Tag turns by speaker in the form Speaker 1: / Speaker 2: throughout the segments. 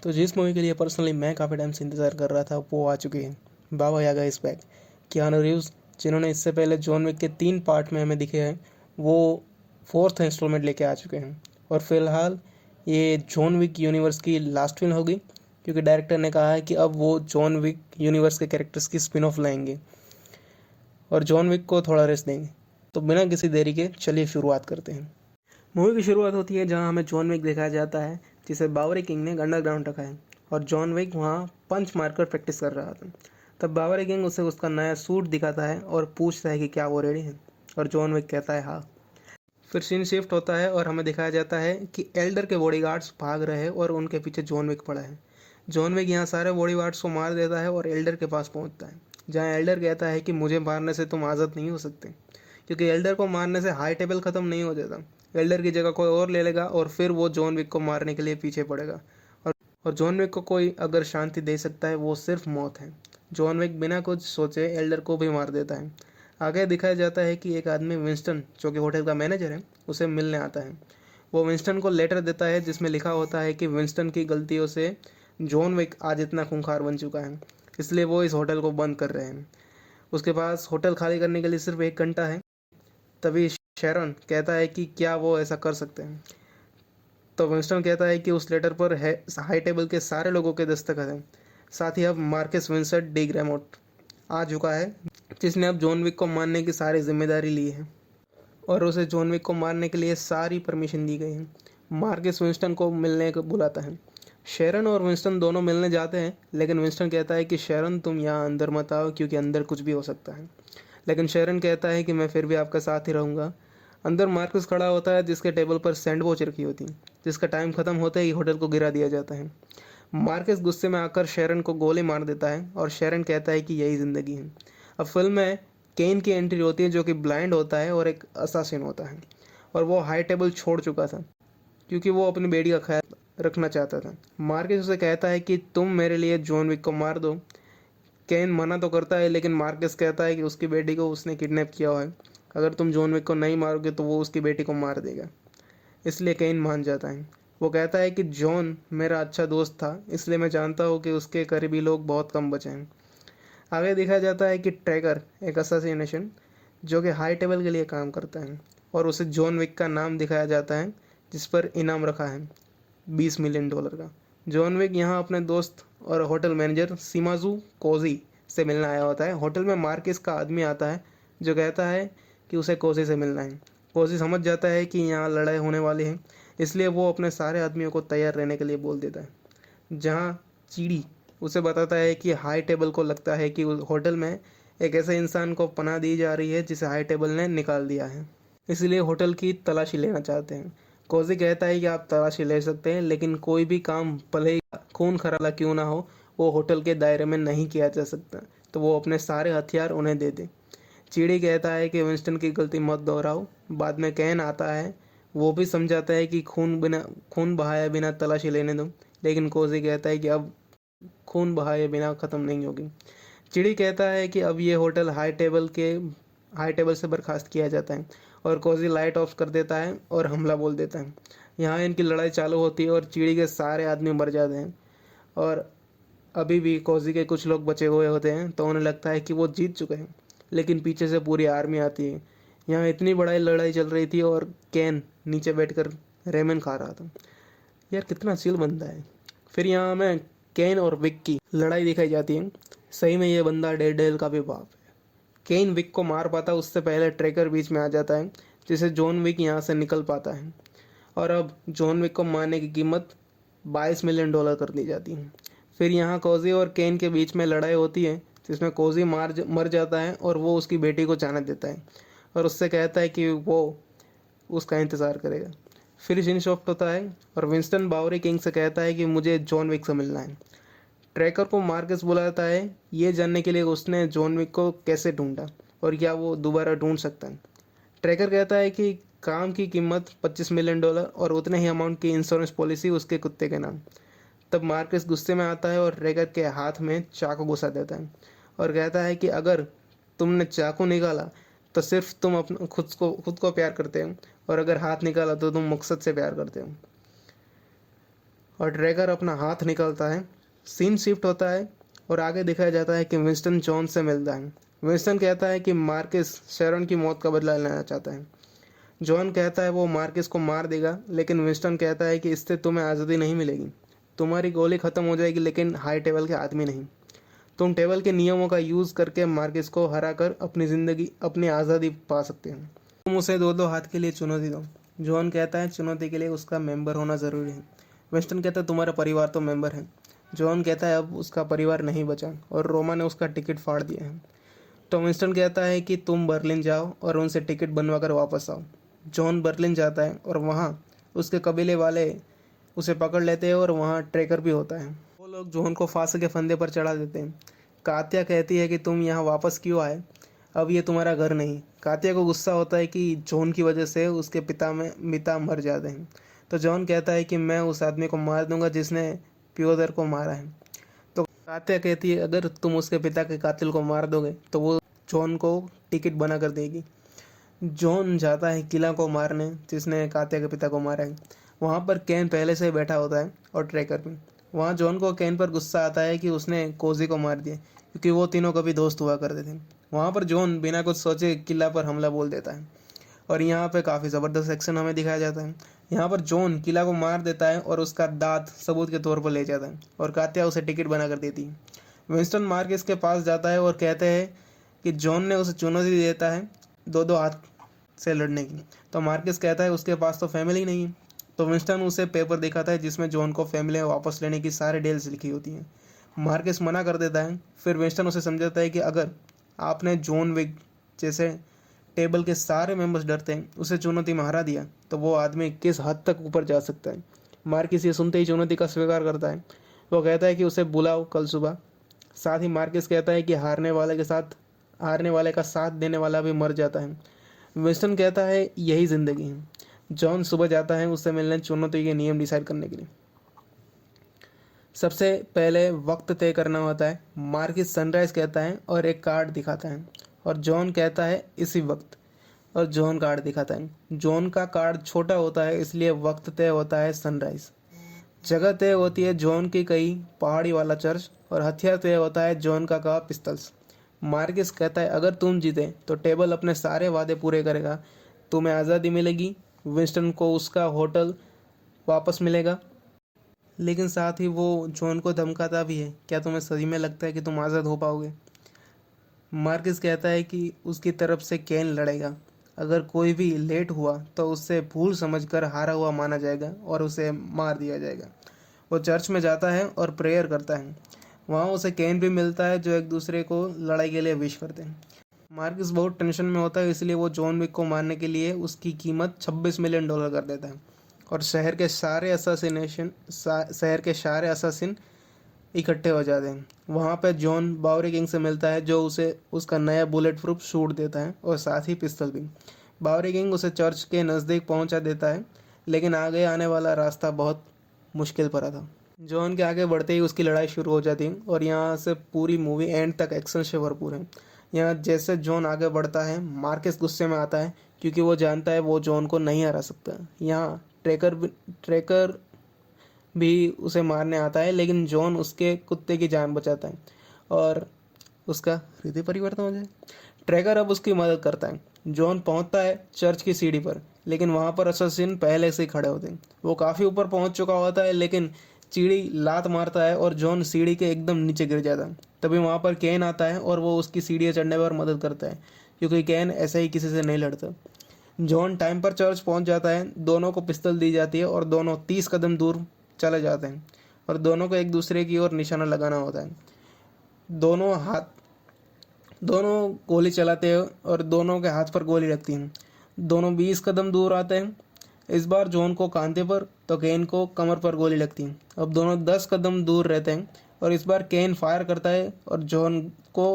Speaker 1: तो जिस मूवी के लिए पर्सनली मैं काफ़ी टाइम से इंतज़ार कर रहा था वो आ चुकी है। बाबा यागा इज़ बैक। कियानू रीव्स, जिन्होंने इससे पहले जॉन विक के 3 पार्ट में हमें दिखे हैं, वो 4th इंस्टॉलमेंट लेके आ चुके हैं। और फिलहाल ये जॉन विक यूनिवर्स की लास्ट फिल्म होगी, क्योंकि डायरेक्टर ने कहा है कि अब वो जॉन विक यूनिवर्स के कैरेक्टर्स की स्पिन ऑफ लाएंगे और जॉन विक को थोड़ा रेस्ट देंगे। तो बिना किसी देरी के चलिए शुरुआत करते हैं। मूवी की शुरुआत होती है जहां हमें जॉन विक दिखाया जाता है, जिसे बावरी किंग ने अंडरग्राउंड रखा है और जॉन विक वहां पंच मारकर प्रैक्टिस कर रहा था। तब बावरी किंग उसे उसका नया सूट दिखाता है और पूछता है कि क्या वो रेडी है, और जॉन विक कहता है हाँ। फिर सीन शिफ्ट होता है और हमें दिखाया जाता है कि एल्डर के बॉडीगार्ड्स भाग रहे हैं और उनके पीछे जॉन विक पड़ा है। जॉन विक यहाँ सारे बॉडीगार्ड्स को मार देता है और एल्डर के पास पहुँचता है, जहाँ एल्डर कहता है कि मुझे मारने से तुम आज़ाद नहीं हो सकते, क्योंकि एल्डर को मारने से हाई टेबल ख़त्म नहीं हो जाता। एल्डर की जगह कोई और ले लेगा और फिर वो जॉन विक को मारने के लिए पीछे पड़ेगा। और जॉन विक को कोई अगर शांति दे सकता है वो सिर्फ मौत है। जॉन विक बिना कुछ सोचे एल्डर को भी मार देता है। आगे दिखाया जाता है कि एक आदमी विंस्टन, जो कि होटल का मैनेजर है, उसे मिलने आता है। वो विंस्टन को लेटर देता है जिसमें लिखा होता है कि विंस्टन की गलतियों से जॉन विक आज इतना खूंखार बन चुका है, इसलिए वो इस होटल को बंद कर रहे हैं। उसके पास होटल खाली करने के लिए सिर्फ 1 घंटा है। तभी शेरन कहता है कि क्या वो ऐसा कर सकते हैं। तो विंस्टन कहता है कि उस लेटर पर है हाई टेबल के सारे लोगों के दस्तखत हैं। साथ ही अब मार्कस विंसेंट डी ग्रेमोट आ चुका है, जिसने अब जॉन विक को मारने की सारी जिम्मेदारी ली है और उसे जॉन विक को मारने के लिए सारी परमिशन दी गई है। मार्कस विंस्टन को मिलने को बुलाता है। शेरन और विंस्टन दोनों मिलने जाते हैं, लेकिन विंस्टन कहता है कि शेरन तुम यहाँ अंदर मत आओ, क्योंकि अंदर कुछ भी हो सकता है। लेकिन शेरन कहता है कि मैं फिर भी आपका साथ ही रहूँगा। अंदर मार्कस खड़ा होता है, जिसके टेबल पर सैंडवॉच रखी होती है, जिसका टाइम खत्म होते ही होटल को गिरा दिया जाता है। मार्कस गुस्से में आकर शेरन को गोली मार देता है और शेरन कहता है कि यही ज़िंदगी है। अब फिल्म में केन की एंट्री होती है, जो कि ब्लाइंड होता है और एक असासिन होता है, और वो हाई टेबल छोड़ चुका था क्योंकि वो अपनी बेटी का ख्याल रखना चाहता था। मार्कस उसे कहता है कि तुम मेरे लिए जॉन विक को मार दो। केन मना तो करता है, लेकिन मार्कस कहता है कि उसकी बेटी को उसने किडनैप किया हुआ है, अगर तुम जॉन विक को नहीं मारोगे तो वो उसकी बेटी को मार देगा। इसलिए केन मान जाता है। वो कहता है कि जॉन मेरा अच्छा दोस्त था, इसलिए मैं जानता हूँ कि उसके करीबी लोग बहुत कम बचे हैं। आगे दिखाया जाता है कि ट्रैकर एक असैसिनेशन, जो कि हाई टेबल के लिए काम करता है, और उसे जॉन विक का नाम दिखाया जाता है, जिस पर इनाम रखा है $20 मिलियन का। जॉन विक यहाँ अपने दोस्त और होटल मैनेजर सिमाजू कोजी से मिलने आया होता है। होटल में मार्किस का आदमी आता है, जो कहता है कि उसे कोजी से मिलना है। कोजी समझ जाता है कि यहाँ लड़ाई होने वाली है, इसलिए वो अपने सारे आदमियों को तैयार रहने के लिए बोल देता है। जहाँ चीड़ी उसे बताता है कि हाई टेबल को लगता है कि उस होटल में एक ऐसे इंसान को पनाह दी जा रही है जिसे हाई टेबल ने निकाल दिया है, इसलिए होटल की तलाशी लेना चाहते हैं। कोजी कहता है कि आप तलाशी ले सकते हैं, लेकिन कोई भी काम भले ही खून खराबा क्यों ना हो, वो होटल के दायरे में नहीं किया जा सकता, तो वो अपने सारे हथियार उन्हें दे दे। चीड़ी कहता है कि विंस्टन की गलती मत दोहराओ। बाद में कैन आता है, वो भी समझाता है कि खून बहाए बिना तलाशी लेने दो, लेकिन कोजी कहता है कि अब खून बहाए बिना ख़त्म नहीं होगी। चिड़ी कहता है कि अब ये होटल हाई टेबल से बर्खास्त किया जाता है, और कोजी लाइट ऑफ कर देता है और हमला बोल देता है। यहाँ इनकी लड़ाई चालू होती है और चिड़ी के सारे आदमी मर जाते हैं, और अभी भी कोजी के कुछ लोग बचे हुए होते हैं, तो उन्हें लगता है कि वो जीत चुके हैं, लेकिन पीछे से पूरी आर्मी आती है। यहाँ इतनी बड़ी लड़ाई चल रही थी और कैन नीचे बैठकर रेमन खा रहा था। यार कितना चिल बंदा है। फिर यहाँ हमें केन और विक की लड़ाई दिखाई जाती है। सही में ये बंदा डेडेल का भी बाप है। केन विक को मार पाता उससे पहले ट्रैकर बीच में आ जाता है, जिससे जॉन विक यहाँ से निकल पाता है, और अब जॉन विक को मारने की कीमत $22 मिलियन कर दी जाती है। फिर यहाँ कोजी और केन के बीच में लड़ाई होती है, जिसमें कोजी मर जाता है और वो उसकी बेटी को जाने देता है और उससे कहता है कि वो उसका इंतज़ार करेगा। फिर सीन शिफ्ट होता है और विंस्टन बावरी किंग से कहता है कि मुझे जॉन विक से मिलना है। ट्रैकर को मार्कस बुलाता है, ये जानने के लिए उसने जॉन विक को कैसे ढूंढा और क्या वो दोबारा ढूंढ सकता है। ट्रैकर कहता है कि काम की कीमत $25 मिलियन और उतने ही अमाउंट की इंश्योरेंस पॉलिसी उसके कुत्ते के नाम। तब मार्कस गुस्से में आता है और ट्रैकर के हाथ में चाकू घुसा देता है और कहता है कि अगर तुमने चाकू निकाला तो सिर्फ तुम अपने खुद को प्यार करते हो, और अगर हाथ निकाला तो तुम मकसद से प्यार करते हो। और ट्रैकर अपना हाथ निकालता है। सीन शिफ्ट होता है और आगे दिखाया जाता है कि विंस्टन जॉन से मिलता है। विंस्टन कहता है कि मार्कस शेरन की मौत का बदला लेना चाहता है। जॉन कहता है वो मार्कस को मार देगा, लेकिन विंस्टन कहता है कि इससे तुम्हें आज़ादी नहीं मिलेगी। तुम्हारी गोली ख़त्म हो जाएगी, लेकिन हाई टेबल के आदमी नहीं। तुम टेबल के नियमों का यूज़ करके मार्कस को हराकर अपनी ज़िंदगी, अपनी आज़ादी पा सकते हो। तुम उसे दो दो हाथ के लिए चुनौती दो। जॉन कहता है चुनौती के लिए उसका मेंबर होना ज़रूरी है। विंस्टन कहता है तुम्हारा परिवार तो मेंबर है। जॉन कहता है अब उसका परिवार नहीं बचा और रोमा ने उसका टिकट फाड़ दिया है। तो विंस्टन कहता है कि तुम बर्लिन जाओ और उनसे टिकट बनवा कर वापस आओ। जॉन बर्लिन जाता है और वहाँ उसके कबीले वाले उसे पकड़ लेते हैं और वहाँ ट्रैकर भी होता है। वो लोग जॉन को फांसी के फंदे पर चढ़ा देते हैं। कात्या कहती है कि तुम यहाँ वापस क्यों आए, अब ये तुम्हारा घर नहीं। कात्या को गुस्सा होता है कि जॉन की वजह से उसके पिता मर जाते हैं। तो जॉन कहता है कि मैं उस आदमी को मार दूंगा जिसने पियोदर को मारा है। तो कात्या कहती है अगर तुम उसके पिता के कातिल को मार दोगे तो वो जॉन को टिकट बना कर देगी। जॉन जाता है किला को मारने जिसने कात्या के पिता को मारा है। वहाँ पर केन पहले से ही बैठा होता है और ट्रैकर भी। वहाँ जॉन को केन पर गुस्सा आता है कि उसने कोजी को मार दिया, क्योंकि वो तीनों कभी दोस्त हुआ करते थे। वहाँ पर जॉन बिना कुछ सोचे किला पर हमला बोल देता है और यहाँ पे काफ़ी ज़बरदस्त एक्शन हमें दिखाया जाता है। यहाँ पर जॉन किला को मार देता है और उसका दांत सबूत के तौर पर ले जाता है और कात्या उसे टिकट बना कर देती है। विंस्टन मार्कस के पास जाता है और कहते हैं कि जॉन ने उसे चुनौती देता है दो दो हाथ से लड़ने की। तो मार्कस कहता है उसके पास तो फैमिली नहीं है। तो विंस्टन उसे पेपर दिखाता है जिसमें जॉन को फैमिली में वापस लेने की सारी डिटेल्स लिखी होती हैं। मार्कस मना कर देता है। फिर विंस्टन उसे समझाता है कि अगर आपने जॉन विक जैसे टेबल के सारे मेंबर्स डरते हैं उसे चुनौती में हरा दिया तो वो आदमी किस हद तक ऊपर जा सकता है। मार्कस ये सुनते ही चुनौती का स्वीकार करता है। वो कहता है कि उसे बुलाओ कल सुबह। साथ ही मार्कस कहता है कि हारने वाले का साथ देने वाला भी मर जाता है। विंस्टन कहता है यही ज़िंदगी है। जॉन सुबह जाता है उससे मिलने चुनौती के नियम डिसाइड करने के लिए। सबसे पहले वक्त तय करना होता है। मार्कस सनराइज कहता है और एक कार्ड दिखाता है और जॉन कहता है इसी वक्त, और जॉन कार्ड दिखाता है। जॉन का कार्ड छोटा होता है इसलिए वक्त तय होता है सनराइज। जगह तय होती है जॉन की कई पहाड़ी वाला चर्च, और हथियार तय होता है जॉन का कहा पिस्तल्स। मार्कस कहता है अगर तुम जीते तो टेबल अपने सारे वादे पूरे करेगा, तुम्हें आज़ादी मिलेगी, विंस्टन को उसका होटल वापस मिलेगा। लेकिन साथ ही वो जॉन को धमकाता भी है, क्या तुम्हें सही में लगता है कि तुम आज़ाद हो पाओगे। मार्कस कहता है कि उसकी तरफ से केन लड़ेगा। अगर कोई भी लेट हुआ तो उससे भूल समझकर हारा हुआ माना जाएगा और उसे मार दिया जाएगा। वो चर्च में जाता है और प्रेयर करता है। वहाँ उसे केन भी मिलता है जो एक दूसरे को लड़ाई के लिए विश करते हैं। मार्कस बहुत टेंशन में होता है इसलिए वो जॉन विक को मारने के लिए उसकी कीमत $26 मिलियन कर देता है और शहर के सारे असासिन इकट्ठे हो जाते हैं। वहाँ पे जॉन बावरी किंग से मिलता है जो उसे उसका नया बुलेट प्रूफ शूट देता है और साथ ही पिस्तल भी। बावरी किंग उसे चर्च के नज़दीक पहुँचा देता है, लेकिन आगे आने वाला रास्ता बहुत मुश्किल भरा था। जॉन के आगे बढ़ते ही उसकी लड़ाई शुरू हो जाती है और यहाँ से पूरी मूवी एंड तक एक्शन से भरपूर है। यहाँ जैसे जॉन आगे बढ़ता है मार्कस गुस्से में आता है क्योंकि वो जानता है वो जॉन को नहीं हरा सकता। यहाँ ट्रैकर भी उसे मारने आता है, लेकिन जॉन उसके कुत्ते की जान बचाता है और उसका हृदय परिवर्तन हो जाए। ट्रैकर अब उसकी मदद करता है। जॉन पहुंचता है चर्च की सीढ़ी पर, लेकिन वहां पर अससिन पहले से ही खड़े होते हैं। वो काफ़ी ऊपर पहुंच चुका होता है, लेकिन सीढ़ी लात मारता है और जॉन सीढ़ी के एकदम नीचे गिर जाता है। तभी वहां पर केन आता है और वो उसकी सीढ़ियाँ चढ़ने पर मदद करता है, क्योंकि केन ऐसे ही किसी से नहीं लड़ता। जॉन टाइम पर चर्च पहुंच जाता है। दोनों को पिस्तौल दी जाती है और दोनों 30 कदम दूर चले जाते हैं और दोनों को एक दूसरे की ओर निशाना लगाना होता है। दोनों गोली चलाते हैं और दोनों के हाथ पर गोली लगती है। दोनों 20 कदम दूर आते हैं। इस बार जॉन को कांधे पर तो केन को कमर पर गोली लगती है। अब दोनों 10 कदम दूर रहते हैं और इस बार केन फायर करता है और जॉन को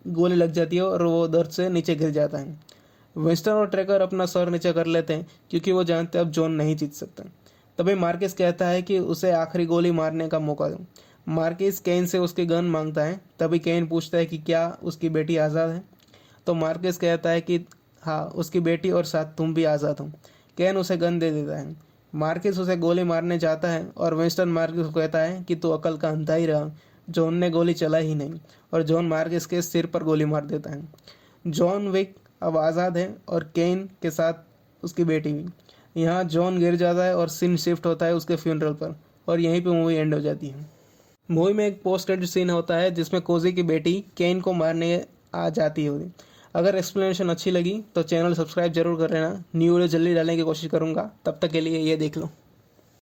Speaker 1: गोली लग जाती है और वो दर्द से नीचे गिर जाता है। विंस्टन और ट्रैकर अपना सर नीचे कर लेते हैं क्योंकि वो जानते हैं अब जॉन नहीं जीत सकता। तभी मार्कस कहता है कि उसे आखिरी गोली मारने का मौका दो। मार्कस केन से उसकी गन मांगता है। तभी केन पूछता है कि क्या उसकी बेटी आज़ाद है। तो मार्कस कहता है कि हाँ, उसकी बेटी और साथ तुम भी आज़ाद हो। केन उसे गन दे देता है। मार्किस उसे गोली मारने जाता है और विंस्टन मार्किस को कहता है कि तू अकल का अंधा ही रहा। जॉन ने गोली चला ही नहीं और जॉन मार्किस के सिर पर गोली मार देता है। जॉन विक अब आज़ाद है और केन के साथ उसकी बेटी भी। यहाँ जॉन गिर जाता है और सीन शिफ्ट होता है उसके फ्यूनरल पर और यहीं पे मूवी एंड हो जाती है। मूवी में एक पोस्ट क्रेडिट सीन होता है जिसमें कोजी की बेटी केन को मारने आ जाती है। अगर एक्सप्लेनेशन अच्छी लगी तो चैनल सब्सक्राइब जरूर कर लेना। न्यू वीडियो जल्दी डालने की कोशिश करूँगा, तब तक के लिए ये देख लो।